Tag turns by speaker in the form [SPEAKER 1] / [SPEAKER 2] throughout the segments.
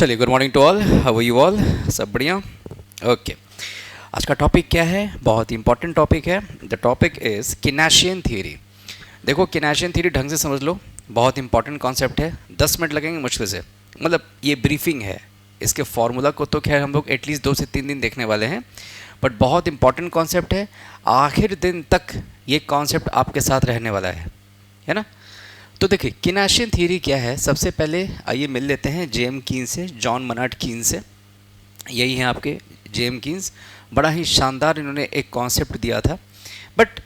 [SPEAKER 1] चलिए, good morning to all, how are you all? सब बढ़िया? ओके। आज का टॉपिक क्या है? बहुत ही इंपॉर्टेंट टॉपिक है। The topic is Keynesian theory. देखो, किनेशियन थ्योरी ढंग से समझ लो, बहुत इंपॉर्टेंट कॉन्सेप्ट है। 10 मिनट लगेंगे मुश्किल से, मतलब ये ब्रीफिंग है। इसके फॉर्मूला को तो खैर हम लोग एटलीस्ट 2 से 3 दिन देखने वाले हैं, बट बहुत इंपॉर्टेंट कॉन्सेप्ट है। आखिर दिन तक ये कॉन्सेप्ट आपके साथ रहने वाला है ना? तो देखिए, किनेशियन थ्योरी क्या है। सबसे पहले आइए मिल लेते हैं जेम कीन्स से, जॉन मनार्ड कीन्स से। यही हैं आपके जेम कीन्स। बड़ा ही शानदार इन्होंने एक कॉन्सेप्ट दिया था। बट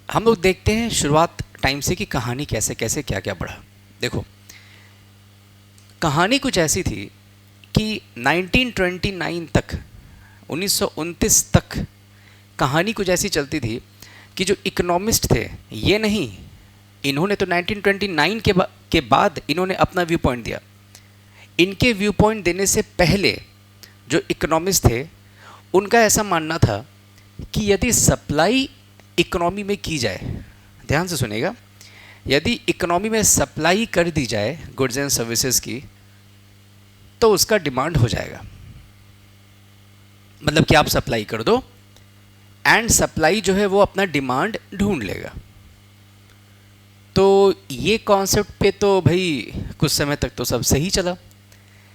[SPEAKER 1] हम लोग देखते हैं शुरुआत टाइम से कि कहानी कैसे कैसे क्या क्या बढ़ा। देखो, कहानी कुछ ऐसी थी कि 1929 तक, 1929 तक कहानी कुछ ऐसी चलती थी कि जो इकोनॉमिस्ट थे, ये नहीं, इन्होंने तो 1929 के बाद इन्होंने अपना व्यू पॉइंट दिया। इनके व्यू पॉइंट देने से पहले जो इकोनॉमिस्ट थे, उनका ऐसा मानना था कि यदि सप्लाई इकोनॉमी में की जाए, ध्यान से सुनिएगा, यदि इकोनॉमी में सप्लाई कर दी जाए गुड्स एंड सर्विसेज की, तो उसका डिमांड हो जाएगा। मतलब कि आप सप्लाई कर दो एंड सप्लाई जो है वो अपना डिमांड ढूंढ लेगा। तो ये कॉन्सेप्ट पे तो भाई कुछ समय तक तो सब सही चला,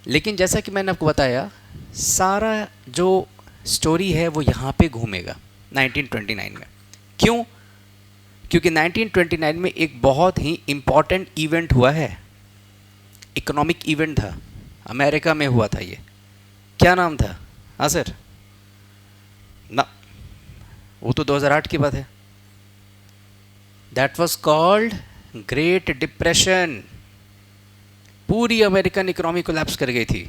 [SPEAKER 1] लेकिन जैसा कि मैंने आपको बताया, सारा जो स्टोरी है वो यहाँ पे घूमेगा 1929 में। क्यों? क्योंकि 1929 में एक बहुत ही इम्पॉर्टेंट इवेंट हुआ है, इकोनॉमिक इवेंट था, अमेरिका में हुआ था। ये क्या नाम था? हाँ सर, ना, वो तो 2008 की बात है। That was called great depression. पूरी अमेरिकन इकोनॉमी कोलैप्स कर गई थी,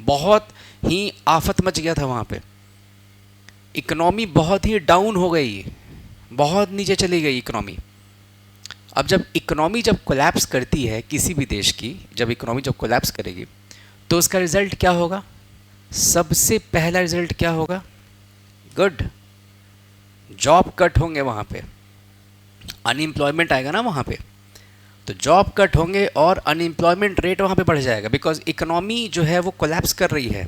[SPEAKER 1] बहुत ही आफत मच गया था वहाँ पे। इकोनॉमी बहुत ही डाउन हो गई, बहुत नीचे चली गई इकोनॉमी। अब जब इकोनॉमी जब कोलैप्स करती है किसी भी देश की, जब इकोनॉमी जब कोलैप्स करेगी, तो उसका रिजल्ट क्या होगा? सबसे पहला रिजल्ट क्या होगा? गुड, जॉब कट होंगे वहाँ पे, अनएम्प्लॉयमेंट आएगा ना वहाँ पे। तो जॉब कट होंगे और अनएम्प्लॉयमेंट रेट वहाँ पे बढ़ जाएगा, बिकॉज इकोनॉमी जो है वो कोलैप्स कर रही है,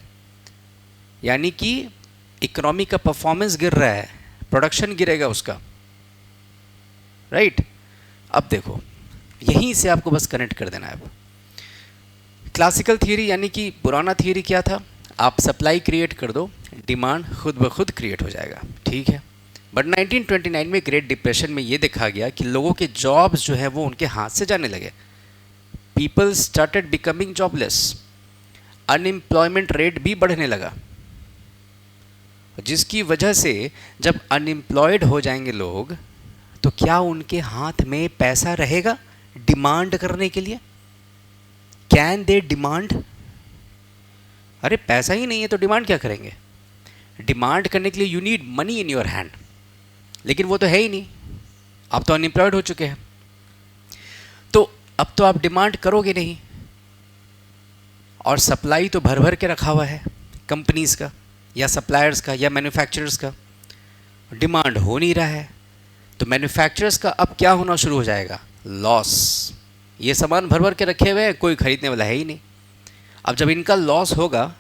[SPEAKER 1] यानी कि इकोनॉमी का परफॉर्मेंस गिर रहा है, प्रोडक्शन गिरेगा उसका, राइट? अब देखो, यहीं से आपको बस कनेक्ट कर देना है। अब क्लासिकल थियरी यानी कि पुराना थियरी क्या था? आप सप्लाई क्रिएट कर दो, डिमांड खुद ब खुद क्रिएट हो जाएगा, ठीक है। बट 1929 में ग्रेट डिप्रेशन में ये देखा गया कि लोगों के जॉब्स जो है वो उनके हाथ से जाने लगे। People started becoming jobless, unemployment rate भी बढ़ने लगा, जिसकी वजह से जब अनएम्प्लॉयड हो जाएंगे लोग, तो क्या उनके हाथ में पैसा रहेगा डिमांड करने के लिए? Can they demand? अरे पैसा ही नहीं है तो डिमांड क्या करेंगे? डिमांड करने के लिए you need money in your hand, लेकिन वो तो है ही नहीं, आप तो अनएम्प्लॉयड हो चुके हैं। तो अब तो आप डिमांड करोगे नहीं, और सप्लाई तो भर भर के रखा हुआ है कंपनीज का या सप्लायर्स का या मैन्युफैक्चरर्स का, डिमांड हो नहीं रहा है। तो मैन्युफैक्चरर्स का अब क्या होना शुरू हो जाएगा? लॉस। ये सामान भर भर के रखे हुए हैं, कोई खरीदने वाला है ही नहीं। अब जब इनका लॉस होगा,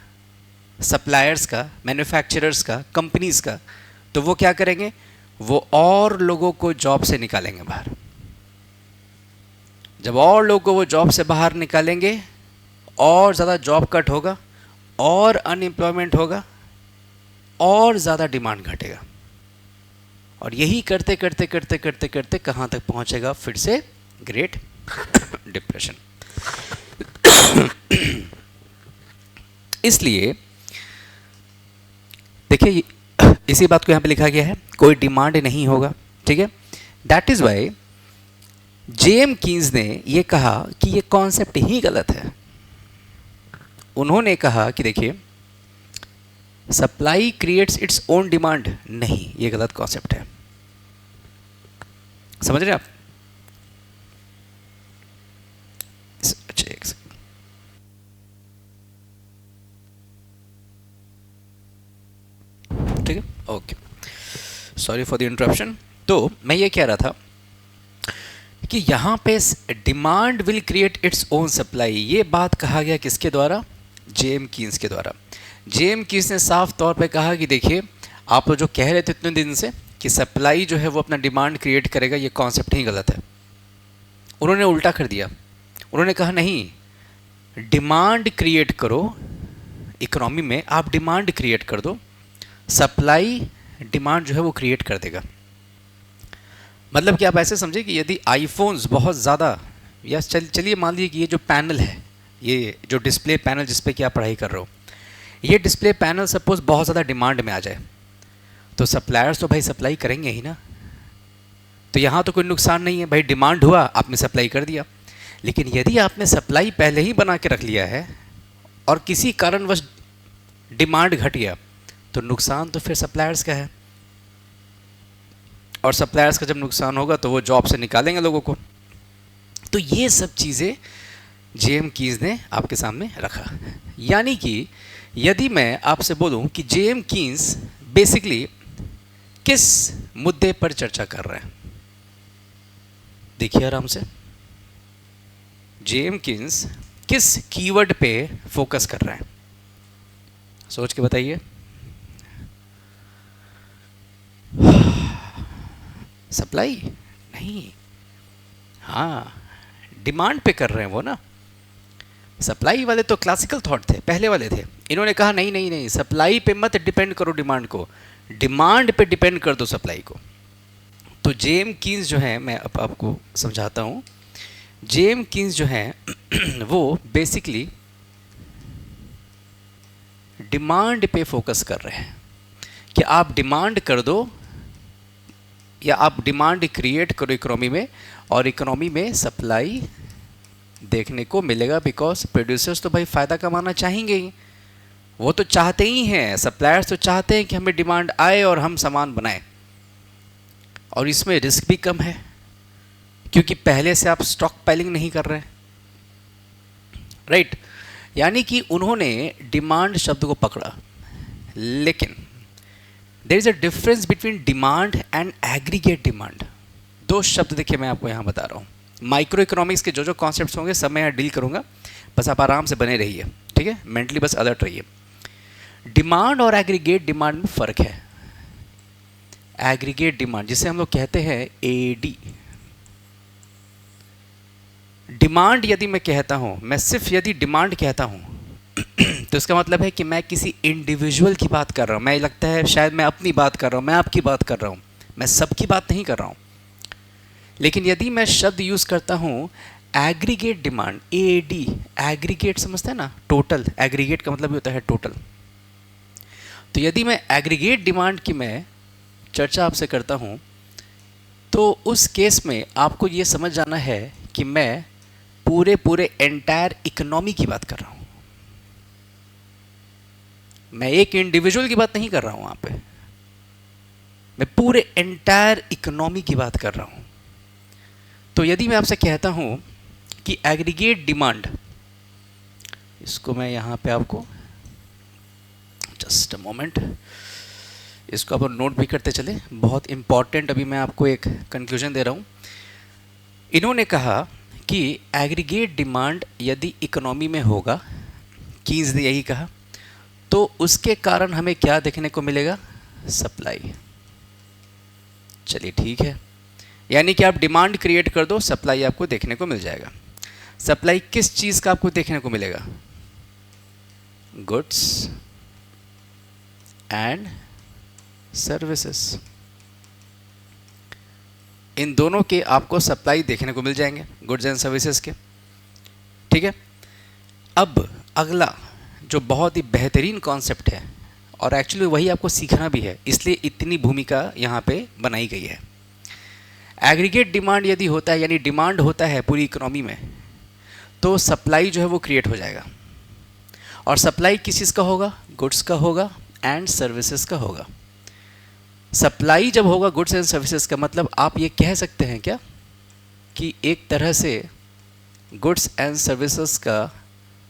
[SPEAKER 1] सप्लायर्स का, मैन्युफैक्चरर्स का, कंपनीज का, तो वो क्या करेंगे? वो और लोगों को जॉब से निकालेंगे बाहर। जब और लोगों को वो जॉब से बाहर निकालेंगे, और ज़्यादा जॉब कट होगा, और अनएम्प्लॉयमेंट होगा, और ज़्यादा डिमांड घटेगा, और यही करते करते करते करते करते कहाँ तक पहुँचेगा? फिर से ग्रेट डिप्रेशन। इसलिए देखिए, इसी बात को यहाँ पे लिखा गया है, कोई डिमांड नहीं होगा, ठीक है। That is why J M Keynes ने ये कहा कि ये कॉन्सेप्ट ही गलत है। उन्होंने कहा कि देखिए, supply creates its own demand, नहीं, ये गलत कॉन्सेप्ट है। समझ रहे आप? अच्छा, एक सेकंड। ठीक है, okay, sorry for the interruption. तो मैं ये कह रहा था कि यहाँ पे demand will create its own supply, ये बात कहा गया किसके द्वारा? जेम कीन्स के द्वारा। जेम कीन्स ने साफ तौर पे कहा कि देखिए, आप जो कह रहे थे इतने दिन से कि सप्लाई जो है वो अपना डिमांड क्रिएट करेगा, ये कॉन्सेप्ट ही गलत है। उन्होंने उल्टा कर दिया। उन्होंने कहा नहीं, डिमांड क्रिएट करो, इकोनॉमी में आप डिमांड क्रिएट कर दो, सप्लाई डिमांड जो है वो क्रिएट कर देगा। मतलब कि आप ऐसे समझे कि यदि आईफोन्स बहुत ज़्यादा, या चलिए मान लीजिए कि ये जो पैनल है, ये जो डिस्प्ले पैनल जिस पे कि आप पढ़ाई कर रहे हो, ये डिस्प्ले पैनल सपोज बहुत ज़्यादा डिमांड में आ जाए, तो सप्लायर्स तो भाई सप्लाई करेंगे ही ना। तो यहाँ तो कोई नुकसान नहीं है भाई, डिमांड हुआ, आपने सप्लाई कर दिया। लेकिन यदि आपने सप्लाई पहले ही बना के रख लिया है और किसी कारणवश डिमांड घट गया, तो नुकसान तो फिर सप्लायर्स का है, और सप्लायर्स का जब नुकसान होगा तो वो जॉब से निकालेंगे लोगों को। तो ये सब चीज़ें जेम कीन्स ने आपके सामने रखा। यानी कि यदि मैं आपसे बोलूं कि जेम कीन्स बेसिकली किस मुद्दे पर चर्चा कर रहे हैं, देखिए आराम से, जेम कीन्स किस कीवर्ड पे फोकस कर रहे हैं, सोच के बताइए। सप्लाई नहीं, हाँ डिमांड पे कर रहे हैं वो ना। सप्लाई वाले तो क्लासिकल थॉट थे, पहले वाले थे। इन्होंने कहा नहीं नहीं नहीं, सप्लाई पे मत डिपेंड करो डिमांड को, डिमांड पे डिपेंड कर दो सप्लाई को। तो जेम कीन्स जो है, मैं अब आपको समझाता हूँ। जेम कीन्स जो हैं वो बेसिकली डिमांड पे फोकस कर रहे हैं कि आप डिमांड कर दो, या आप डिमांड क्रिएट करो इकोनॉमी में, और इकोनॉमी में सप्लाई देखने को मिलेगा। बिकॉज प्रोड्यूसर्स तो भाई फ़ायदा कमाना चाहेंगे ही, वो तो चाहते ही हैं, सप्लायर्स तो चाहते हैं कि हमें डिमांड आए और हम सामान बनाएं। और इसमें रिस्क भी कम है, क्योंकि पहले से आप स्टॉक पाइलिंग नहीं कर रहे हैं, राइट। यानी कि उन्होंने डिमांड शब्द को पकड़ा। लेकिन there is a difference between demand and aggregate demand. दो शब्द देखिए मैं आपको यहाँ बता रहा हूँ। माइक्रो इकोनॉमिक्स के जो जो कॉन्सेप्ट्स होंगे सब मैं यहाँ डील करूँगा, बस आप आराम से बने रहिए, ठीक है, मेंटली बस अलर्ट रहिए। डिमांड और एग्रीगेट डिमांड में फ़र्क है। एग्रीगेट डिमांड जिसे हम लोग कहते हैं एडी, डिमांड यदि मैं कहता हूँ, मैं सिर्फ यदि डिमांड कहता हूँ तो इसका मतलब है कि मैं किसी इंडिविजुअल की बात कर रहा हूँ। मैं लगता है शायद मैं अपनी बात कर रहा हूँ, मैं आपकी बात कर रहा हूँ, मैं सबकी बात नहीं कर रहा हूँ। लेकिन यदि मैं शब्द यूज़ करता हूँ एग्रीगेट डिमांड, एडी, एग्रीगेट समझते हैं ना, टोटल, एग्रीगेट का मतलब होता है टोटल। तो यदि मैं एग्रीगेट डिमांड की मैं चर्चा आपसे करता हूँ, तो उस केस में आपको ये समझ जाना है कि मैं पूरे एंटायर इकोनॉमी की बात कर रहा हूँ। मैं एक इंडिविजुअल की बात नहीं कर रहा हूँ वहाँ पे, मैं पूरे एंटायर इकोनॉमी की बात कर रहा हूँ। तो यदि मैं आपसे कहता हूँ कि एग्रीगेट डिमांड, इसको मैं यहाँ पे आपको जस्ट अ मोमेंट, इसको आप नोट भी करते चले, बहुत इंपॉर्टेंट। अभी मैं आपको एक कंक्लूजन दे रहा हूँ। इन्होंने कहा कि एग्रीगेट डिमांड यदि इकोनॉमी में होगा, कीन्स ने यही कहा, तो उसके कारण हमें क्या देखने को मिलेगा, सप्लाई। चलिए ठीक है, यानी कि आप डिमांड क्रिएट कर दो, सप्लाई आपको देखने को मिल जाएगा। सप्लाई किस चीज़ का आपको देखने को मिलेगा, गुड्स एंड सर्विसेज, इन दोनों के आपको सप्लाई देखने को मिल जाएंगे, गुड्स एंड सर्विसेज के, ठीक है। अब अगला जो बहुत ही बेहतरीन कॉन्सेप्ट है, और एक्चुअली वही आपको सीखना भी है, इसलिए इतनी भूमिका यहाँ पे बनाई गई है। एग्रीगेट डिमांड यदि होता है, यानी डिमांड होता है पूरी इकोनॉमी में, तो सप्लाई जो है वो क्रिएट हो जाएगा। और सप्लाई किस चीज़ का होगा, गुड्स का होगा एंड सर्विसेज का होगा। सप्लाई जब होगा गुड्स एंड सर्विसेज का, मतलब आप ये कह सकते हैं क्या कि एक तरह से गुड्स एंड सर्विसेज का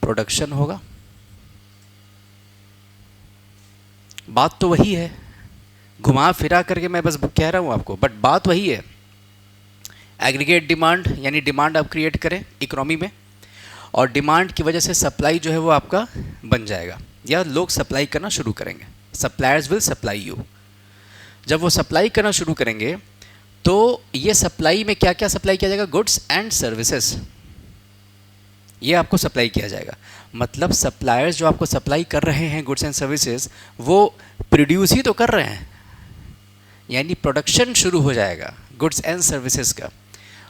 [SPEAKER 1] प्रोडक्शन होगा। बात तो वही है, घुमा फिरा करके मैं बस कह रहा हूँ आपको, बट बात वही है। एग्रीगेट डिमांड यानी डिमांड आप क्रिएट करें इकोनॉमी में, और डिमांड की वजह से सप्लाई जो है वो आपका बन जाएगा, या लोग सप्लाई करना शुरू करेंगे। Suppliers will supply you. जब वो सप्लाई करना शुरू करेंगे तो ये सप्लाई में क्या क्या सप्लाई किया जाएगा? गुड्स एंड सर्विसेज, ये आपको सप्लाई किया जाएगा। मतलब सप्लायर्स जो आपको सप्लाई कर रहे हैं गुड्स एंड सर्विसेज, वो प्रोड्यूस ही तो कर रहे हैं, यानी प्रोडक्शन शुरू हो जाएगा गुड्स एंड सर्विसेज का।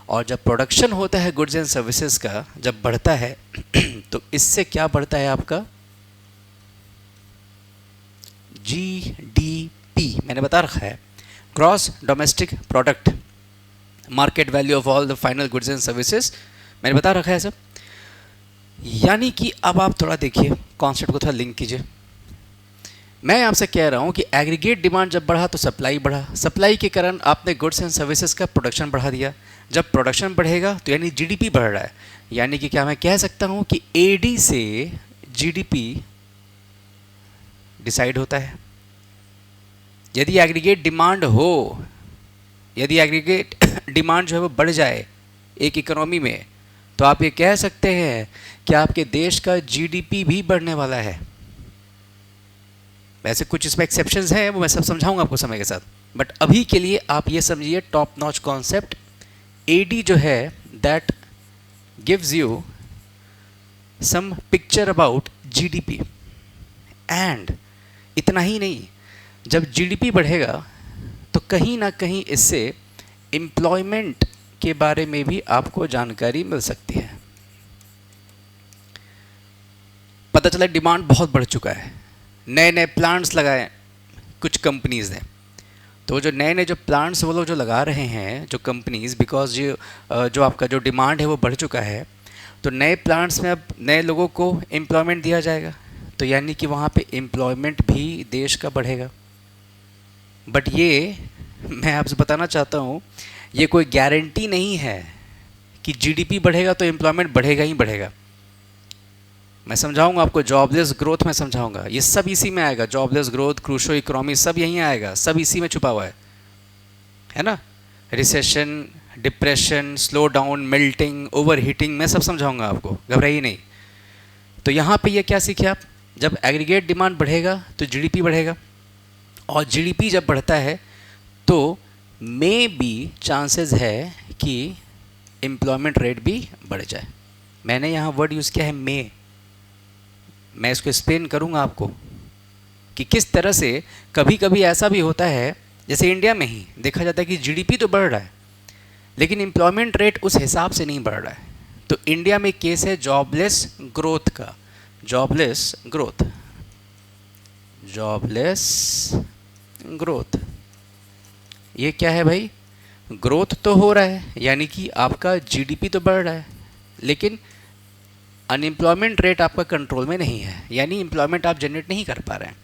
[SPEAKER 1] और जब प्रोडक्शन होता है गुड्स एंड सर्विसेज का, जब बढ़ता है तो इससे क्या बढ़ता है आपका? जीडीपी, मैंने बता रखा है, gross domestic product, market value of all the final goods and services, मैंने बता रखा है सब। यानी कि अब आप थोड़ा देखिए, कॉन्सेप्ट को थोड़ा लिंक कीजिए। मैं आपसे कह रहा हूँ कि एग्रीगेट डिमांड जब बढ़ा तो सप्लाई बढ़ा, सप्लाई के कारण आपने गुड्स एंड सर्विसेज का प्रोडक्शन बढ़ा दिया। जब प्रोडक्शन बढ़ेगा तो यानी जीडीपी बढ़ रहा है, यानी कि क्या मैं कह सकता हूँ कि एडी से जीडीपी डिसाइड होता है। यदि एग्रीगेट डिमांड हो, यदि एग्रीगेट डिमांड जो है वो बढ़ जाए एक इकोनॉमी में, तो आप ये कह सकते हैं कि आपके देश का जीडीपी भी बढ़ने वाला है। वैसे कुछ इसमें एक्सेप्शंस हैं, वो मैं सब समझाऊंगा आपको समय के साथ, बट अभी के लिए आप ये समझिए टॉप नॉच कॉन्सेप्ट, एडी जो है that gives you some picture about GDP. And इतना ही नहीं, जब जीडीपी बढ़ेगा तो कहीं ना कहीं इससे एम्प्लॉयमेंट के बारे में भी आपको जानकारी मिल सकती है। पता चला डिमांड बहुत बढ़ चुका है, नए नए प्लांट्स लगाए कुछ कंपनीज़ ने, तो जो नए नए जो प्लांट्स वो लोग जो लगा रहे हैं जो कंपनीज़, बिकॉज जो आपका जो डिमांड है वो बढ़ चुका है, तो नए प्लांट्स में अब नए लोगों को एम्प्लॉयमेंट दिया जाएगा, तो यानी कि वहाँ पे एम्प्लॉयमेंट भी देश का बढ़ेगा। बट ये मैं आपसे बताना चाहता हूँ, ये कोई गारंटी नहीं है कि जीडीपी बढ़ेगा तो एम्प्लॉयमेंट बढ़ेगा ही बढ़ेगा। मैं समझाऊंगा आपको, जॉबलेस ग्रोथ में समझाऊंगा, ये सब इसी में आएगा, जॉबलेस ग्रोथ, क्रूशो इकोनॉमी, सब यहीं आएगा, सब इसी में छुपा हुआ है ना। Recession, depression, slow down, melting, over heating, मैं सब समझाऊंगा आपको, घबराइए नहीं। तो यहाँ पे ये क्या सीखे आप? जब एग्रीगेट डिमांड बढ़ेगा तो जीडीपी बढ़ेगा, और जीडीपी जब बढ़ता है तो मे बी चांसेस है कि एम्प्लॉयमेंट रेट भी बढ़ जाए। मैंने यहाँ वर्ड यूज़ किया है मे, मैं इसको एक्सप्लेन करूँगा आपको कि किस तरह से कभी कभी ऐसा भी होता है, जैसे इंडिया में ही देखा जाता है कि जीडीपी तो बढ़ रहा है लेकिन एम्प्लॉयमेंट रेट उस हिसाब से नहीं बढ़ रहा है। तो इंडिया में केस है जॉबलेस ग्रोथ का, जॉबलेस ग्रोथ, जॉबलेस ग्रोथ। ये क्या है भाई? ग्रोथ तो हो रहा है, यानी कि आपका जीडीपी तो बढ़ रहा है, लेकिन अनएम्प्लॉयमेंट रेट आपका कंट्रोल में नहीं है, यानी एम्प्लॉयमेंट आप जनरेट नहीं कर पा रहे हैं।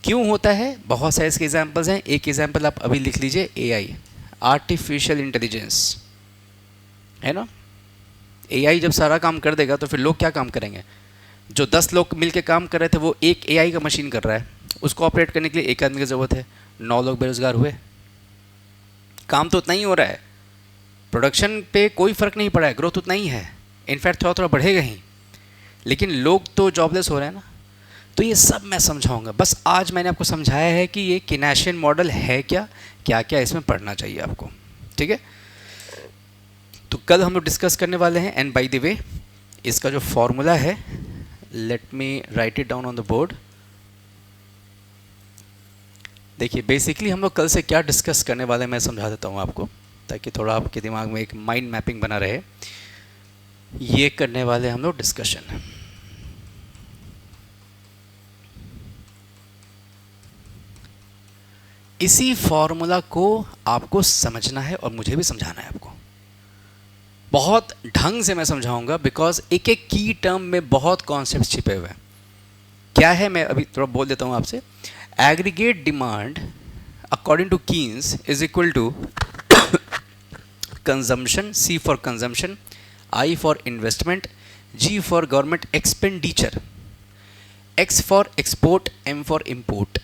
[SPEAKER 1] क्यों होता है? बहुत सारे इसके एग्जांपल्स हैं। एक एग्जांपल आप अभी लिख लीजिए, एआई, आर्टिफिशियल इंटेलिजेंस, है ना। एआई जब सारा काम कर देगा तो फिर लोग क्या काम करेंगे? जो 10 लोग मिलकर काम कर रहे थे वो एक एआई का मशीन कर रहा है, उसको ऑपरेट करने के लिए एक आदमी की ज़रूरत है, 9 लोग बेरोजगार हुए। काम तो उतना ही हो रहा है, प्रोडक्शन पे कोई फ़र्क नहीं पड़ा है, ग्रोथ उतना ही है, इनफैक्ट थोड़ा थोड़ा बढ़ेगा ही, लेकिन लोग तो जॉबलेस हो रहे हैं ना। तो ये सब मैं समझाऊंगा, बस आज मैंने आपको समझाया है कि ये किनेशियन मॉडल है क्या, क्या क्या इसमें पढ़ना चाहिए आपको, ठीक है। तो कल हम लोग डिस्कस करने वाले हैं, एंड बाय द वे इसका जो फॉर्मूला है, let me right it down on the board. देखिए बेसिकली हम लोग कल से क्या डिस्कस करने वाले हैं मैं समझा देता हूँ आपको, ताकि थोड़ा आपके दिमाग में एक माइंड मैपिंग बना रहे। ये करने वाले हम लोग डिस्कशन, इसी फॉर्मूला को आपको समझना है और मुझे भी समझाना है आपको। बहुत ढंग से मैं समझाऊंगा, बिकॉज एक एक की टर्म में बहुत कॉन्सेप्ट छिपे हुए हैं। क्या है, मैं अभी थोड़ा बोल देता हूँ आपसे। Aggregate demand according to Keynes is equal to consumption, C for consumption, I for investment, G for government expenditure, X for export, M for import.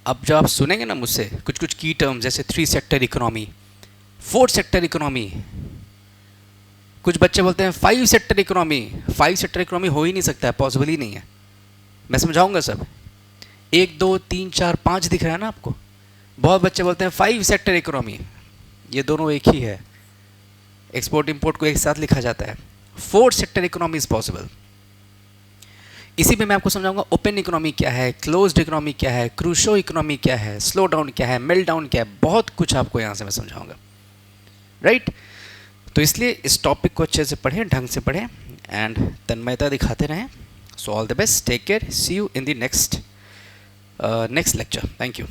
[SPEAKER 1] अब जब आप सुनेंगे ना मुझसे कुछ कुछ की टर्म्स, जैसे 3 सेक्टर इकोनॉमी, 4 सेक्टर इकोनॉमी, कुछ बच्चे बोलते हैं 5 सेक्टर इकोनॉमी। 5 सेक्टर इकोनॉमी हो ही नहीं सकता है, पॉसिबल ही नहीं है। मैं समझाऊंगा सब। 1 2 3 4 5 दिख रहा है ना आपको। बहुत बच्चे बोलते हैं 5 सेक्टर इकोनॉमी, ये दोनों एक ही है। एक्सपोर्ट इंपोर्ट को एक साथ लिखा जाता है। 4 सेक्टर इकोनॉमी इज पॉसिबल। इसी में मैं आपको समझाऊंगा ओपन इकोनॉमी क्या है, क्लोज्ड इकोनॉमी क्या है, क्रूशो इकोनॉमी क्या है, स्लो डाउन क्या है, मेल्ट डाउन क्या है, बहुत कुछ आपको यहाँ से मैं समझाऊंगा, राइट। तो इसलिए इस टॉपिक को अच्छे से पढ़ें, ढंग से पढ़ें एंड तन्मयता दिखाते रहें। So all the best, take care, see you in the next lecture. Thank you.